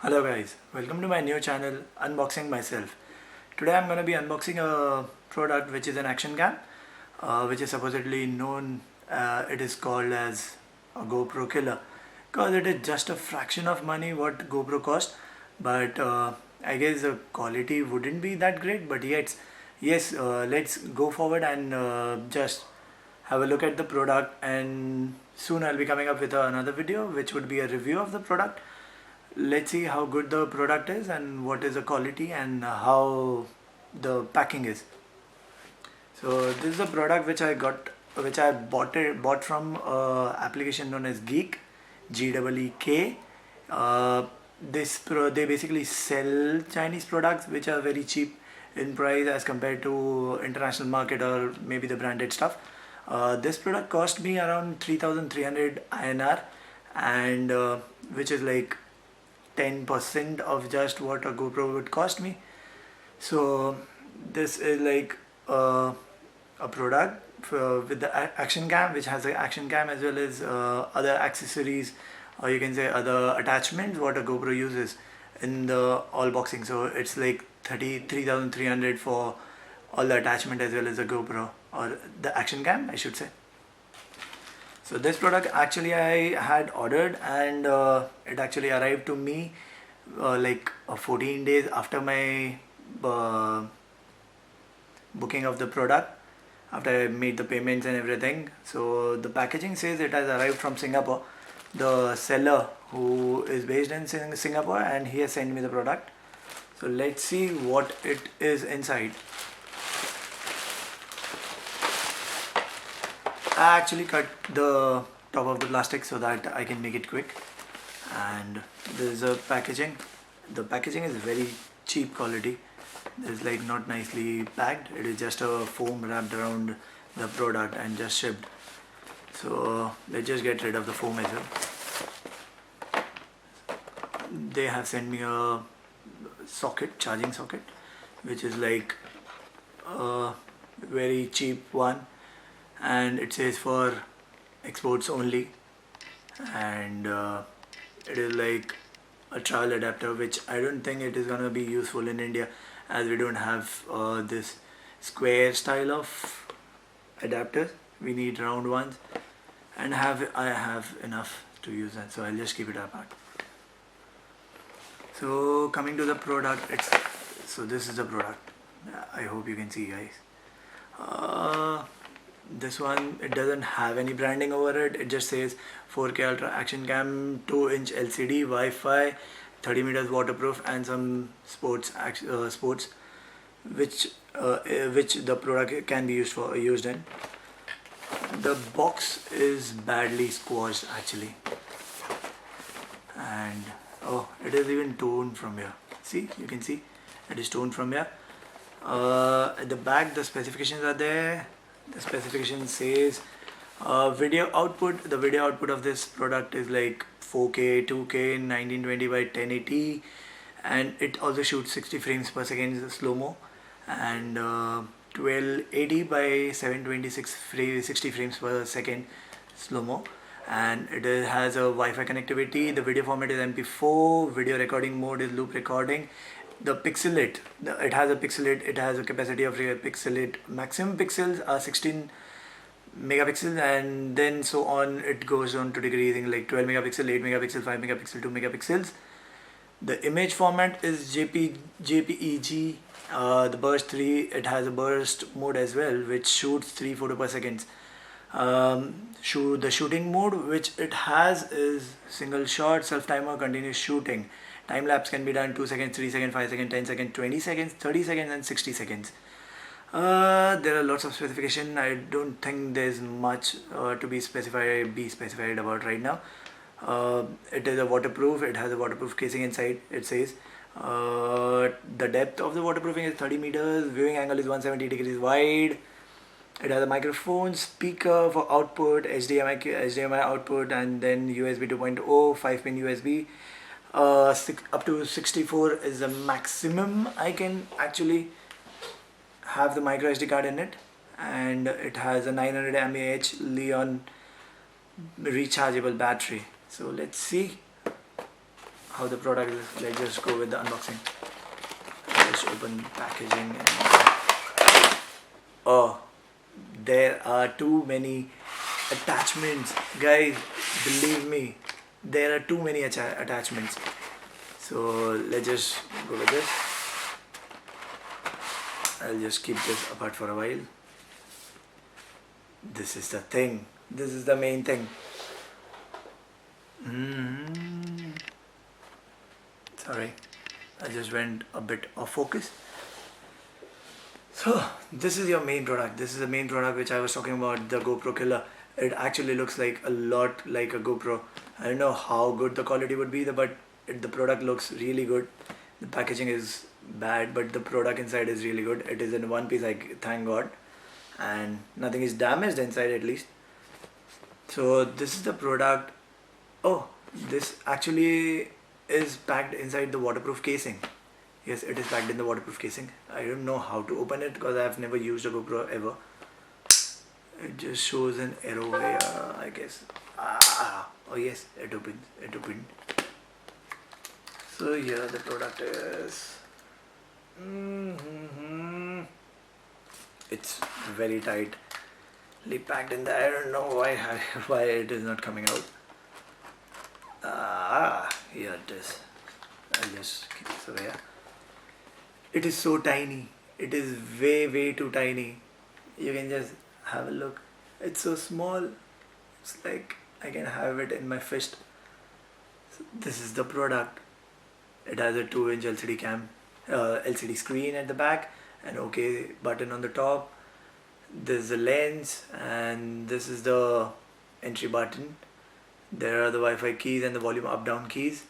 Hello guys, welcome to my new channel Unboxing Myself. Today I'm going to be unboxing a product which is an action cam, which is supposedly known, it is called as a GoPro killer, because it is just a fraction of money what GoPro cost, but I guess the quality wouldn't be that great. But yes, let's go forward and just have a look at the product, and soon I'll be coming up with another video which would be a review of the product. Let's see how good the product is and what is the quality and how the packing is. So this is a product which I bought from application known as Geek, GEEK. They basically sell Chinese products which are very cheap in price as compared to international market or maybe the branded stuff. This product cost me around 3,300 INR, and which is like 10% of just what a GoPro would cost me. So this is like a product with the action cam, which has an action cam as well as other accessories, or you can say other attachments what a GoPro uses in the all boxing. So it's like 33,300 for all the attachment as well as the GoPro or the action cam, I should say. So this product actually I had ordered, and it actually arrived to me like 14 days after my booking of the product, after I made the payments and everything. So the packaging says it has arrived from Singapore, the seller who is based in Singapore, and he has sent me the product. So let's see what it is inside. I actually cut the top of the plastic so that I can make it quick. And there is a packaging. The packaging is very cheap quality. It's like not nicely packed. It is just a foam wrapped around the product and just shipped. So let's just get rid of the foam as well. They have sent me a socket, charging socket, which is like a very cheap one, and it says for exports only, and it is like a travel adapter, which I don't think it is gonna be useful in India, as we don't have this square style of adapters. We need round ones, and I have enough to use that, so I'll just keep it apart. So coming to the product, this is the product. I hope you can see, guys. This one, it doesn't have any branding over it. It just says 4K Ultra Action Cam, 2-inch LCD, Wi-Fi, 30 meters waterproof, and some sports which the product can be used in. The box is badly squashed actually, and oh, it is even torn from here. See, you can see it is torn from here. At the back, the specifications are there. The specification says video output. The video output of this product is like 4K, 2K, 1920 by 1080, and it also shoots 60 frames per second slow-mo, and 1280 by 726 60 frames per second slow-mo, and it has a Wi-Fi connectivity. The video format is MP4. Video recording mode is loop recording. The pixelate, it has a pixelate. It has a capacity of pixelate. Maximum pixels are 16 megapixels, and then so on. It goes on to decreasing like 12 megapixel, 8 megapixel, 5 megapixel, 2 megapixels. The image format is JPEG. The burst 3. It has a burst mode as well, which shoots 3 photos per second. The shooting mode which it has is single shot, self timer, continuous shooting. Time lapse can be done 2 seconds, 3 seconds, 5 seconds, 10 seconds, 20 seconds, 30 seconds, and 60 seconds. There are lots of specification. I don't think there's much to be specified about right now. It is a waterproof. It has a waterproof casing inside. It says the depth of the waterproofing is 30 meters. Viewing angle is 170 degrees wide. It has a microphone, speaker for output, HDMI output, and then USB 2.0, 5-pin USB. Up to 64 is the maximum I can actually have the micro SD card in it, and it has a 900 mAh Li-ion rechargeable battery. So let's see how the product is. Let's just go with the unboxing. Just open packaging and oh, there are too many attachments, guys. Believe me, there are too many attachments. So let's just go with this. I'll just keep this apart for a while. This is the thing. This is the main thing. Sorry, I just went a bit off focus. So this is your main product. This is the main product which I was talking about, the GoPro Killer. It actually looks like a lot like a GoPro. I don't know how good the quality would be, but the product looks really good. The packaging is bad, but the product inside is really good. It is in one piece, thank God, and nothing is damaged inside at least. So this is the product. Oh, this actually is packed inside the waterproof casing. Yes, it is packed in the waterproof casing. I don't know how to open it because I have never used a GoPro ever. It just shows an arrow here, I guess. Oh yes, it opened. It opened. So here the product is. It's very tightly packed in there. I don't know why it is not coming out. Here it is. I'll just keep this away. It is so tiny. It is way too tiny. You can just have a look. It's so small. It's like I can have it in my fist. So this is the product. It has a 2-inch LCD screen at the back, an OK button on the top. This is the lens, and this is the entry button. There are the Wi-Fi keys and the volume up down keys.